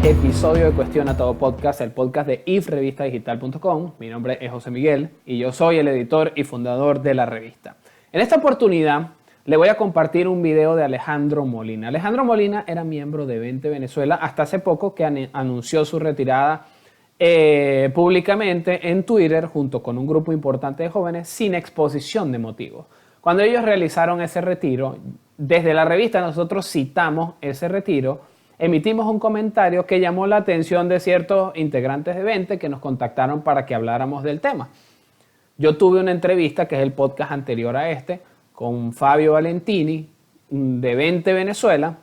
episodio de Cuestiona Todo Podcast, el podcast de ifrevistadigital.com. Mi nombre es José Miguel y yo soy el editor y fundador de la revista. En esta oportunidad le voy a compartir un video de Alejandro Molina. Alejandro Molina era miembro de Vente Venezuela hasta hace poco, que anunció su retirada públicamente en Twitter junto con un grupo importante de jóvenes sin exposición de motivos. Cuando ellos realizaron ese retiro, desde la revista nosotros citamos ese retiro, emitimos un comentario que llamó la atención de ciertos integrantes de Vente que nos contactaron para que habláramos del tema. Yo tuve una entrevista, que es el podcast anterior a este, con Fabio Valentini de Vente Venezuela,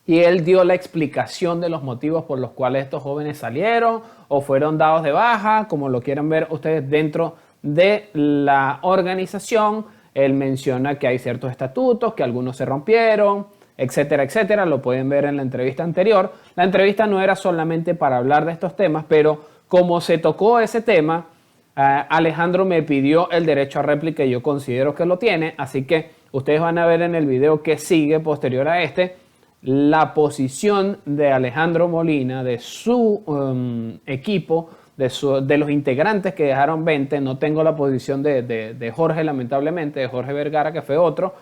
y él dio la explicación de los motivos por los cuales estos jóvenes salieron o fueron dados de baja, como lo quieran ver ustedes dentro de la organización. Él menciona que hay ciertos estatutos, que algunos se rompieron, etcétera, etcétera. Lo pueden ver en la entrevista anterior. La entrevista no era solamente para hablar de estos temas, pero como se tocó ese tema, Alejandro me pidió el derecho a réplica y yo considero que lo tiene. Así que ustedes van a ver en el video que sigue posterior a este la posición de Alejandro Molina, de su equipo, de los integrantes que dejaron Vente. No tengo la posición de Jorge, lamentablemente, de Jorge Vergara, que fue otro,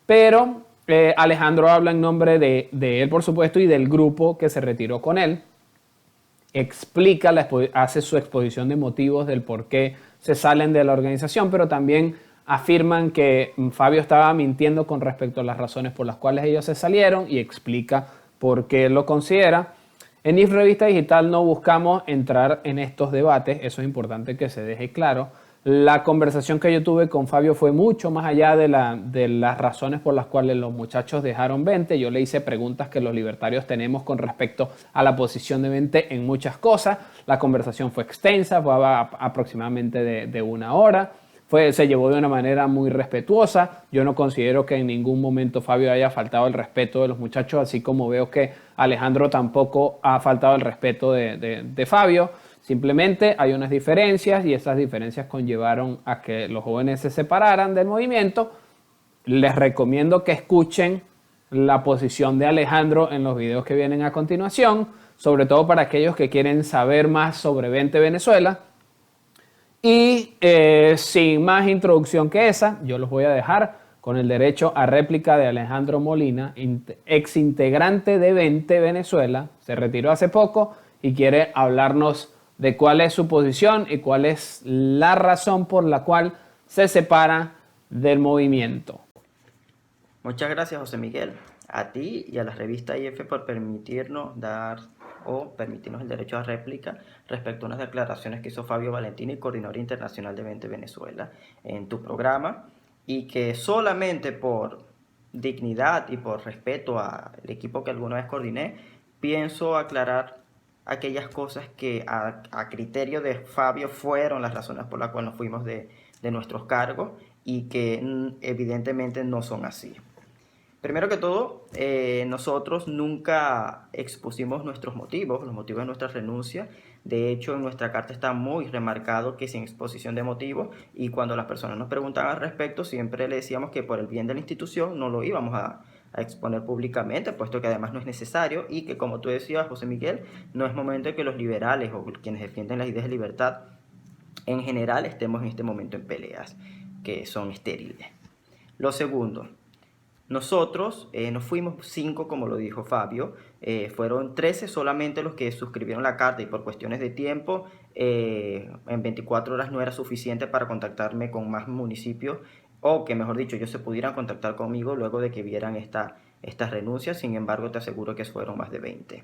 pero Alejandro habla en nombre de él, por supuesto, y del grupo que se retiró con él. Explica, hace su exposición de motivos del por qué se salen de la organización, pero también afirman que Fabio estaba mintiendo con respecto a las razones por las cuales ellos se salieron y explica por qué lo considera. En If Revista Digital no buscamos entrar en estos debates, eso es importante que se deje claro. La conversación que yo tuve con Fabio fue mucho más allá de las razones por las cuales los muchachos dejaron Vente. Yo le hice preguntas que los libertarios tenemos con respecto a la posición de Vente en muchas cosas. La conversación fue extensa, fue aproximadamente de una hora. Se llevó de una manera muy respetuosa. Yo no considero que en ningún momento Fabio haya faltado el respeto de los muchachos, así como veo que Alejandro tampoco ha faltado el respeto de Fabio. Simplemente hay unas diferencias y esas diferencias conllevaron a que los jóvenes se separaran del movimiento. Les recomiendo que escuchen la posición de Alejandro en los videos que vienen a continuación, sobre todo para aquellos que quieren saber más sobre Vente Venezuela. Y sin más introducción que esa, yo los voy a dejar con el derecho a réplica de Alejandro Molina, ex integrante de Vente Venezuela. Se retiró hace poco y quiere hablarnos de cuál es su posición y cuál es la razón por la cual se separa del movimiento. Muchas gracias, José Miguel, a ti y a la revista IF por permitirnos el derecho a réplica respecto a unas declaraciones que hizo Fabio Valentini, coordinador internacional de Vente Venezuela, en tu programa, y que solamente por dignidad y por respeto al equipo que alguna vez coordiné, pienso aclarar aquellas cosas que a criterio de Fabio fueron las razones por las cuales nos fuimos de nuestros cargos y que evidentemente no son así. Primero que todo, nosotros nunca expusimos nuestros motivos, los motivos de nuestra renuncia. De hecho, en nuestra carta está muy remarcado que sin exposición de motivos, y cuando las personas nos preguntaban al respecto, siempre le decíamos que por el bien de la institución no lo íbamos a exponer públicamente, puesto que además no es necesario, y que, como tú decías, José Miguel, no es momento de que los liberales o quienes defienden las ideas de libertad en general estemos en este momento en peleas que son estériles. Lo segundo, nosotros nos fuimos 5, como lo dijo Fabio, fueron 13 solamente los que suscribieron la carta, y por cuestiones de tiempo en 24 horas no era suficiente para contactarme con más municipios, o que mejor dicho ellos se pudieran contactar conmigo luego de que vieran estas renuncias. Sin embargo, te aseguro que fueron más de 20.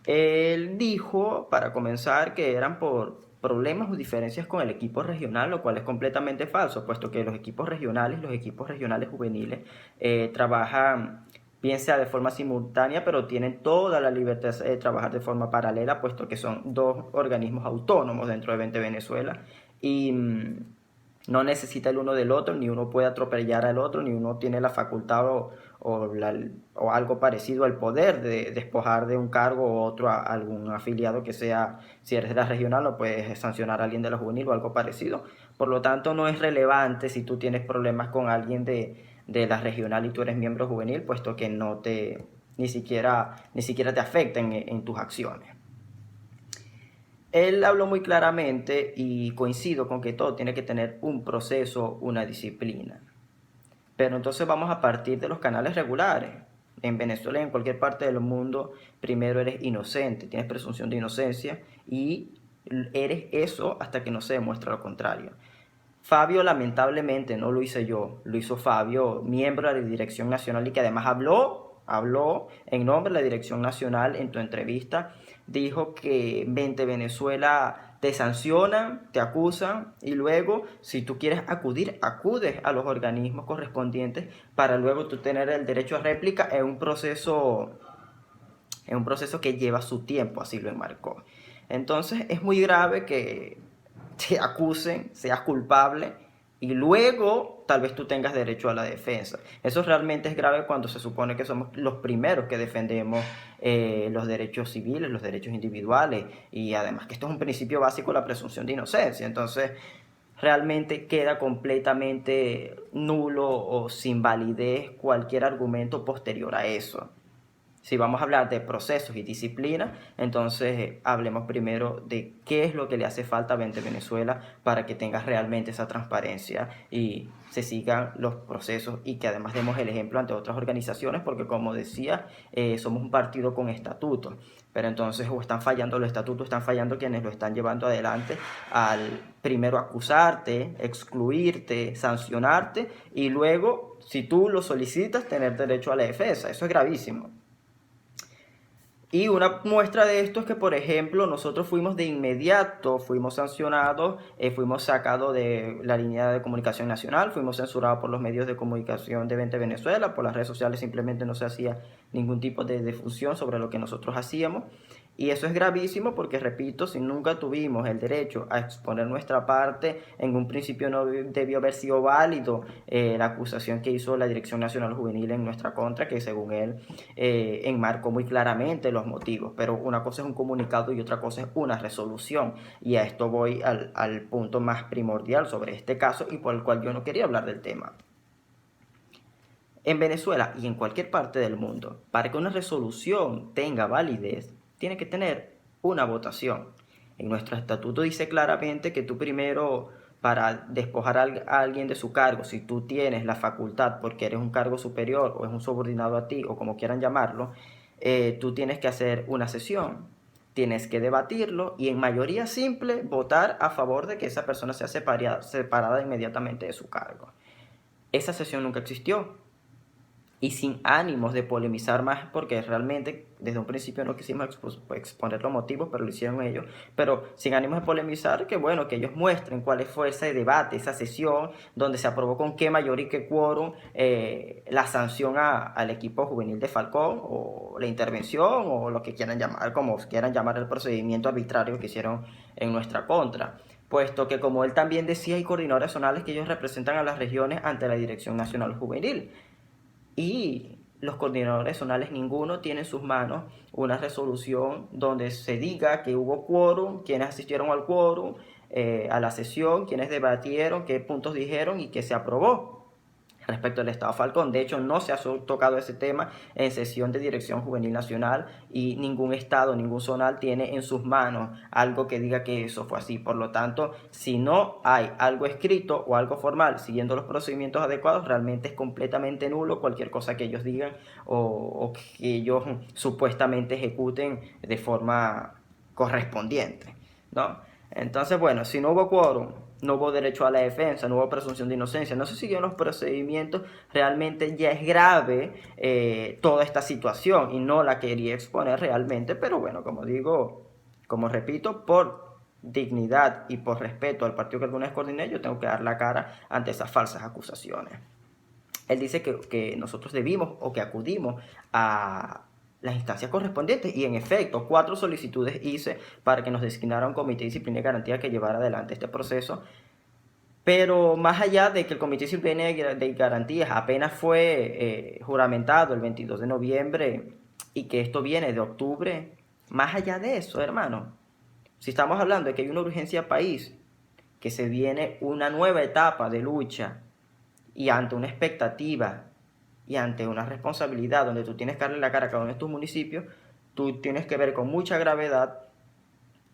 Él dijo, para comenzar, que eran por problemas o diferencias con el equipo regional, lo cual es completamente falso, puesto que los equipos regionales juveniles, trabajan bien sea de forma simultánea, pero tienen toda la libertad de trabajar de forma paralela, puesto que son dos organismos autónomos dentro de Vente Venezuela, y no necesita el uno del otro, ni uno puede atropellar al otro, ni uno tiene la facultad o algo parecido al poder de despojar de un cargo o otro a algún afiliado que sea. Si eres de la regional, no puedes sancionar a alguien de la juvenil o algo parecido. Por lo tanto, no es relevante si tú tienes problemas con alguien de la regional y tú eres miembro juvenil, puesto que no te ni siquiera te afecten en tus acciones. Él habló muy claramente y coincido con que todo tiene que tener un proceso, una disciplina. Pero entonces vamos a partir de los canales regulares. En Venezuela y en cualquier parte del mundo, primero eres inocente, tienes presunción de inocencia y eres eso hasta que no se demuestre lo contrario. Fabio lamentablemente no lo hice yo, lo hizo Fabio, miembro de la Dirección Nacional y que además habló en nombre de la Dirección Nacional en tu entrevista, dijo que Vente Venezuela te sancionan, te acusan y luego si tú quieres acudir, acudes a los organismos correspondientes para luego tú tener el derecho a réplica en un proceso que lleva su tiempo, así lo enmarcó. Entonces es muy grave que te acusen, seas culpable y luego tal vez tú tengas derecho a la defensa. Eso realmente es grave cuando se supone que somos los primeros que defendemos los derechos civiles, los derechos individuales y además que esto es un principio básico, la presunción de inocencia. Entonces realmente queda completamente nulo o sin validez cualquier argumento posterior a eso. Si vamos a hablar de procesos y disciplina, entonces hablemos primero de qué es lo que le hace falta a Vente Venezuela para que tenga realmente esa transparencia y se sigan los procesos y que además demos el ejemplo ante otras organizaciones, porque como decía, somos un partido con estatutos, pero entonces o están fallando los estatutos, están fallando quienes lo están llevando adelante al primero acusarte, excluirte, sancionarte y luego, si tú lo solicitas, tener derecho a la defensa. Eso es gravísimo. Y una muestra de esto es que, por ejemplo, nosotros fuimos de inmediato, fuimos sancionados, fuimos sacados de la línea de comunicación nacional, fuimos censurados por los medios de comunicación de Vente Venezuela, por las redes sociales simplemente no se hacía ningún tipo de difusión sobre lo que nosotros hacíamos. Y eso es gravísimo porque, repito, si nunca tuvimos el derecho a exponer nuestra parte, en un principio no debió haber sido válido la acusación que hizo la Dirección Nacional Juvenil en nuestra contra, que según él enmarcó muy claramente los motivos. Pero una cosa es un comunicado y otra cosa es una resolución. Y a esto voy al punto más primordial sobre este caso y por el cual yo no quería hablar del tema. En Venezuela y en cualquier parte del mundo, para que una resolución tenga validez, tiene que tener una votación. En nuestro estatuto dice claramente que tú primero, para despojar a alguien de su cargo, si tú tienes la facultad porque eres un cargo superior o es un subordinado a ti o como quieran llamarlo, tú tienes que hacer una sesión, tienes que debatirlo y en mayoría simple votar a favor de que esa persona sea separada inmediatamente de su cargo. Esa sesión nunca existió. Y sin ánimos de polemizar más, porque realmente desde un principio no quisimos exponer los motivos, pero lo hicieron ellos, pero sin ánimos de polemizar, que bueno, que ellos muestren cuál fue ese debate, esa sesión, donde se aprobó con qué mayoría y qué quórum la sanción al equipo juvenil de Falcón, o la intervención, o lo que quieran llamar, como quieran llamar el procedimiento arbitrario que hicieron en nuestra contra. Puesto que, como él también decía, hay coordinadores zonales que ellos representan a las regiones ante la Dirección Nacional Juvenil. Y los coordinadores zonales ninguno tiene en sus manos una resolución donde se diga que hubo quórum, quienes asistieron al quórum, a la sesión, quienes debatieron, qué puntos dijeron y qué se aprobó respecto al Estado Falcón. De hecho, no se ha tocado ese tema en sesión de Dirección Juvenil Nacional y ningún Estado, ningún zonal tiene en sus manos algo que diga que eso fue así. Por lo tanto, si no hay algo escrito o algo formal siguiendo los procedimientos adecuados, realmente es completamente nulo cualquier cosa que ellos digan o que ellos supuestamente ejecuten de forma correspondiente, ¿no? Entonces, bueno, si no hubo quórum, no hubo derecho a la defensa, no hubo presunción de inocencia, no se siguieron los procedimientos, realmente ya es grave toda esta situación y no la quería exponer realmente, pero bueno, como digo, como repito, por dignidad y por respeto al partido que alguna vez coordiné, yo tengo que dar la cara ante esas falsas acusaciones. Él dice que nosotros debimos o que acudimos a las instancias correspondientes y en efecto 4 solicitudes hice para que nos designaran un comité de disciplina y garantía que llevara adelante este proceso, pero más allá de que el comité de disciplina y garantías apenas fue juramentado el 22 de noviembre y que esto viene de octubre, más allá de eso, hermano, si estamos hablando de que hay una urgencia país, que se viene una nueva etapa de lucha y ante una expectativa y ante una responsabilidad donde tú tienes que darle la cara a cada uno de tus municipios, tú tienes que ver con mucha gravedad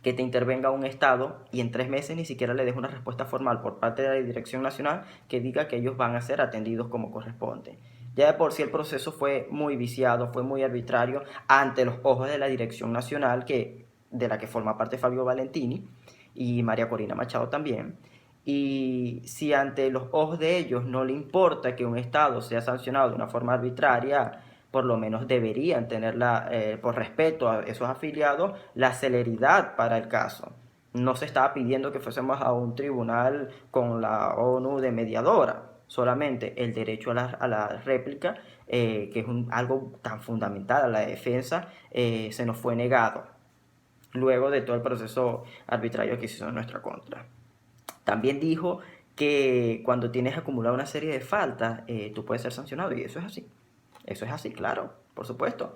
que te intervenga un Estado y en 3 meses ni siquiera le des una respuesta formal por parte de la Dirección Nacional que diga que ellos van a ser atendidos como corresponde. Ya de por sí el proceso fue muy viciado, fue muy arbitrario ante los ojos de la Dirección Nacional, de la que forma parte Fabio Valentini y María Corina Machado también. Y si ante los ojos de ellos no le importa que un Estado sea sancionado de una forma arbitraria, por lo menos deberían tenerla, por respeto a esos afiliados, la celeridad para el caso. No se estaba pidiendo que fuésemos a un tribunal con la ONU de mediadora, solamente el derecho a la réplica, que es algo tan fundamental a la defensa, se nos fue negado luego de todo el proceso arbitrario que se hizo en nuestra contra. También dijo que cuando tienes acumulado una serie de faltas, tú puedes ser sancionado, y eso es así. Eso es así, claro, por supuesto.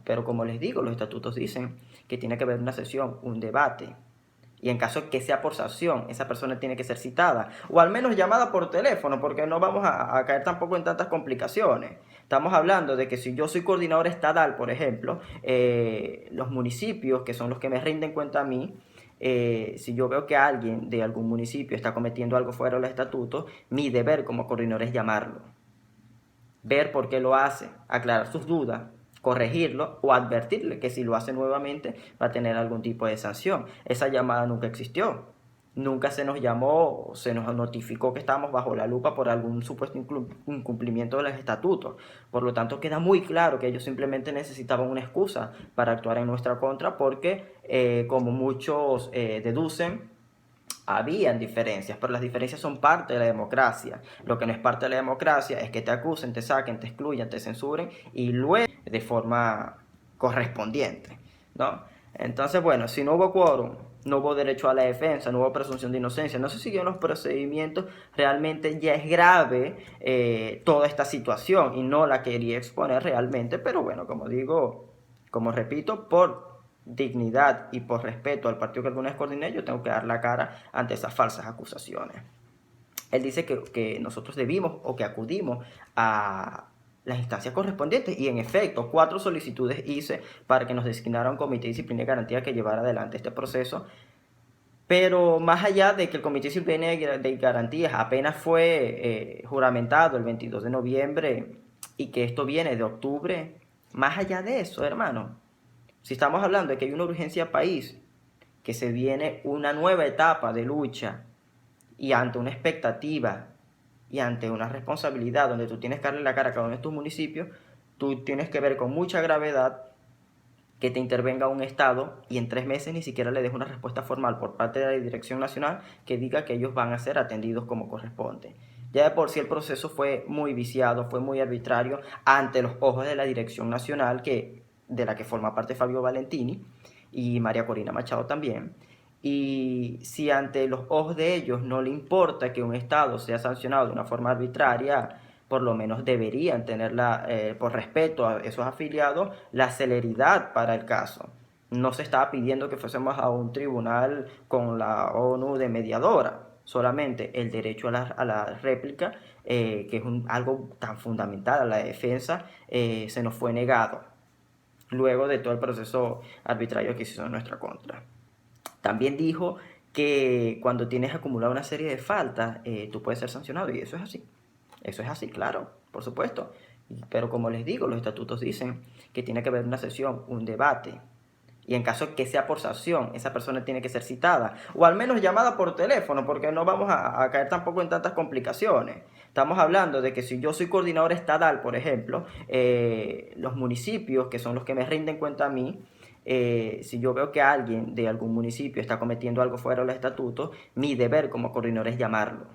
Pero como les digo, los estatutos dicen que tiene que haber una sesión, un debate. Y en caso que sea por sanción, esa persona tiene que ser citada, o al menos llamada por teléfono, porque no vamos a caer tampoco en tantas complicaciones. Estamos hablando de que si yo soy coordinador estadal, por ejemplo, los municipios, que son los que me rinden cuenta a mí, si yo veo que alguien de algún municipio está cometiendo algo fuera de los estatutos, mi deber como coordinador es llamarlo, ver por qué lo hace, aclarar sus dudas, corregirlo o advertirle que si lo hace nuevamente va a tener algún tipo de sanción. Esa llamada nunca existió. Nunca se nos llamó o se nos notificó que estábamos bajo la lupa por algún supuesto incumplimiento de los estatutos. Por lo tanto, queda muy claro que ellos simplemente necesitaban una excusa para actuar en nuestra contra porque, como muchos deducen, habían diferencias, pero las diferencias son parte de la democracia. Lo que no es parte de la democracia es que te acusen, te saquen, te excluyan, te censuren y luego de forma correspondiente, ¿no? Entonces, bueno, si no hubo quórum, no hubo derecho a la defensa, no hubo presunción de inocencia, no se siguieron los procedimientos, realmente ya es grave toda esta situación y no la quería exponer realmente, pero bueno, como digo, como repito, por dignidad y por respeto al partido que alguna vez coordiné, yo tengo que dar la cara ante esas falsas acusaciones. Él dice que nosotros debimos o que acudimos a las instancias correspondientes y en efecto 4 solicitudes hice para que nos designara un comité de disciplina y garantía que llevara adelante este proceso, pero más allá de que el comité de disciplina y garantías apenas fue juramentado el 22 de noviembre y que esto viene de octubre, más allá de eso, hermano, si estamos hablando de que hay una urgencia país, que se viene una nueva etapa de lucha y ante una expectativa y ante una responsabilidad donde tú tienes que darle la cara a cada uno de tus municipios, tú tienes que ver con mucha gravedad que te intervenga un Estado y en 3 meses ni siquiera le des una respuesta formal por parte de la Dirección Nacional que diga que ellos van a ser atendidos como corresponde. Ya de por sí el proceso fue muy viciado, fue muy arbitrario ante los ojos de la Dirección Nacional, de la que forma parte Fabio Valentini y María Corina Machado también. Y si ante los ojos de ellos no le importa que un Estado sea sancionado de una forma arbitraria, por lo menos deberían tenerla, por respeto a esos afiliados, la celeridad para el caso. No se estaba pidiendo que fuésemos a un tribunal con la ONU de mediadora, solamente el derecho a la réplica, que es algo tan fundamental a la defensa, se nos fue negado luego de todo el proceso arbitrario que se hizo en nuestra contra. También dijo que cuando tienes acumulado una serie de faltas, tú puedes ser sancionado, y eso es así. Eso es así, claro, por supuesto. Pero como les digo, los estatutos dicen que tiene que haber una sesión, un debate. Y en caso que sea por sanción, esa persona tiene que ser citada, o al menos llamada por teléfono, porque no vamos a caer tampoco en tantas complicaciones. Estamos hablando de que si yo soy coordinador estadal, por ejemplo, los municipios, que son los que me rinden cuenta a mí, si yo veo que alguien de algún municipio está cometiendo algo fuera de los estatutos, mi deber como coordinador es llamarlo,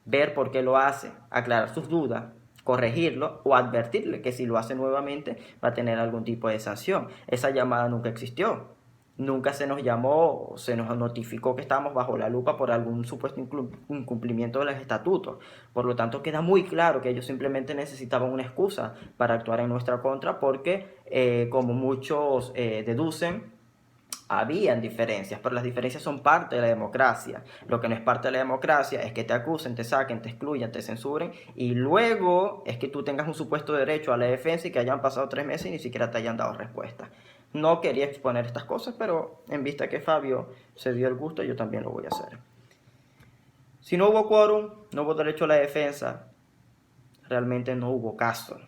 ver por qué lo hace, aclarar sus dudas, corregirlo o advertirle que si lo hace nuevamente va a tener algún tipo de sanción. Esa llamada nunca existió. Nunca se nos llamó o se nos notificó que estábamos bajo la lupa por algún supuesto incumplimiento de los estatutos. Por lo tanto, queda muy claro que ellos simplemente necesitaban una excusa para actuar en nuestra contra porque, como muchos deducen, Habían diferencias, pero las diferencias son parte de la democracia. Lo que no es parte de la democracia es que te acusen, te saquen, te excluyan, te censuren y luego es que tú tengas un supuesto derecho a la defensa y que hayan pasado 3 meses y ni siquiera te hayan dado respuesta. No quería exponer estas cosas, pero en vista que Fabio se dio el gusto, yo también lo voy a hacer. Si no hubo quórum, no hubo derecho a la defensa, realmente no hubo caso.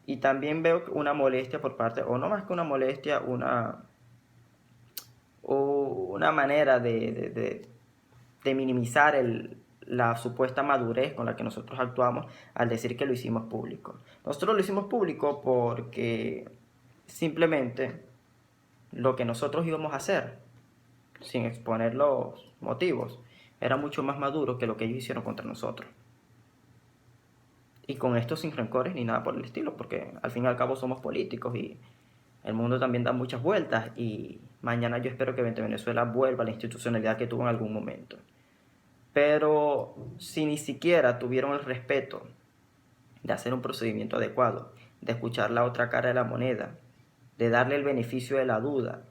Y también veo una molestia por parte, o no más que una molestia, una manera de minimizar la supuesta madurez con la que nosotros actuamos al decir que lo hicimos público. Nosotros lo hicimos público porque simplemente lo que nosotros íbamos a hacer, sin exponer los motivos, era mucho más maduro que lo que ellos hicieron contra nosotros. Y con esto sin rencores ni nada por el estilo, porque al fin y al cabo somos políticos y el mundo también da muchas vueltas y mañana yo espero que Venezuela vuelva a la institucionalidad que tuvo en algún momento. Pero si ni siquiera tuvieron el respeto de hacer un procedimiento adecuado, de escuchar la otra cara de la moneda, de darle el beneficio de la duda,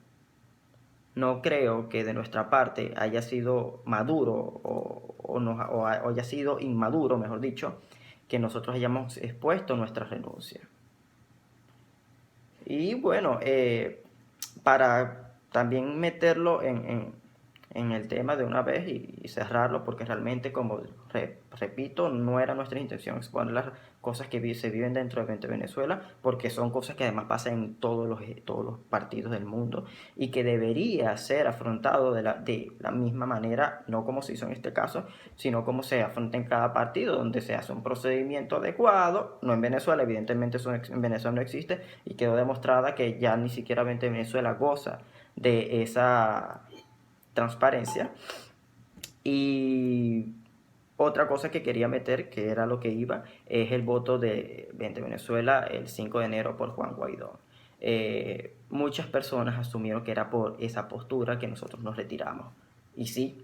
no creo que de nuestra parte haya sido maduro o haya sido inmaduro, mejor dicho, que nosotros hayamos expuesto nuestra renuncia. Y bueno, para también meterlo en el tema de una vez y cerrarlo, porque realmente, como repito, no era nuestra intención exponer las cosas que se viven dentro de Venezuela, porque son cosas que además pasan en todos los partidos del mundo y que debería ser afrontado de la misma manera, no como se hizo en este caso, sino como se afronta en cada partido, donde se hace un procedimiento adecuado. No en Venezuela, evidentemente eso en Venezuela no existe y quedó demostrada que ya ni siquiera Venezuela goza de esa transparencia. Y otra cosa que quería meter, que era lo que iba, es el voto de Venezuela el 5 de enero por Juan Guaidó. Muchas personas asumieron que era por esa postura que nosotros nos retiramos. Y sí,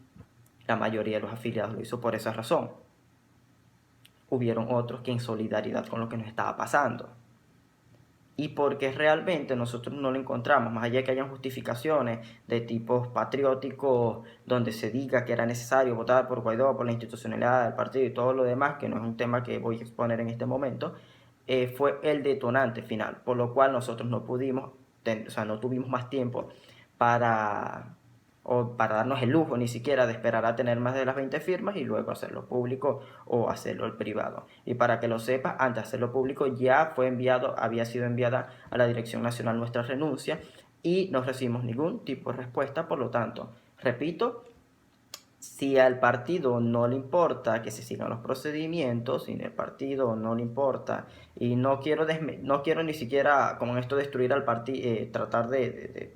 la mayoría de los afiliados lo hizo por esa razón. Hubieron otros que en solidaridad con lo que nos estaba pasando. Y porque realmente nosotros no lo encontramos, más allá de que hayan justificaciones de tipos patrióticos donde se diga que era necesario votar por Guaidó, por la institucionalidad del partido y todo lo demás, que no es un tema que voy a exponer en este momento, fue el detonante final, por lo cual nosotros no pudimos, o sea, no tuvimos más tiempo para darnos el lujo ni siquiera de esperar a tener más de las 20 firmas y luego hacerlo público o hacerlo el privado. Y para que lo sepas, antes de hacerlo público ya había sido enviada a la Dirección Nacional nuestra renuncia y no recibimos ningún tipo de respuesta. Por lo tanto, repito, si al partido no le importa que se sigan los procedimientos, si al partido no le importa, y no quiero ni siquiera, como en esto, destruir al partido, tratar de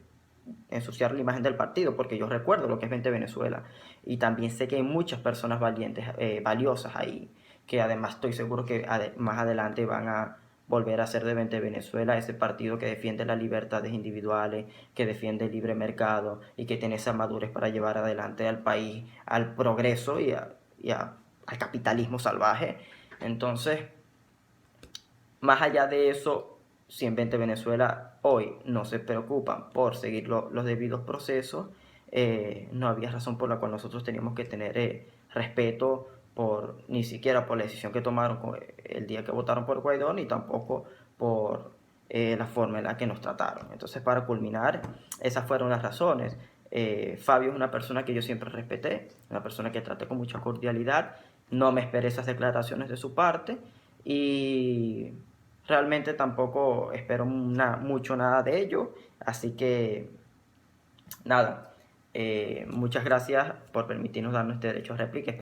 ensuciar la imagen del partido, porque yo recuerdo lo que es 20 Venezuela y también sé que hay muchas personas valientes, valiosas ahí, que además estoy seguro que más adelante van a volver a ser de 20 Venezuela, ese partido que defiende las libertades individuales, que defiende el libre mercado y que tiene esa madurez para llevar adelante al país al progreso al capitalismo salvaje. Entonces, más allá de eso, si en 20 Venezuela hoy no se preocupan por seguir los debidos procesos, no había razón por la cual nosotros teníamos que tener respeto ni siquiera por la decisión que tomaron el día que votaron por Guaidó, ni tampoco por la forma en la que nos trataron. Entonces, para culminar, esas fueron las razones. Fabio es una persona que yo siempre respeté, una persona que traté con mucha cordialidad, no me esperé esas declaraciones de su parte y realmente tampoco espero mucho nada de ello, así que nada, muchas gracias por permitirnos darnos este derecho a réplica.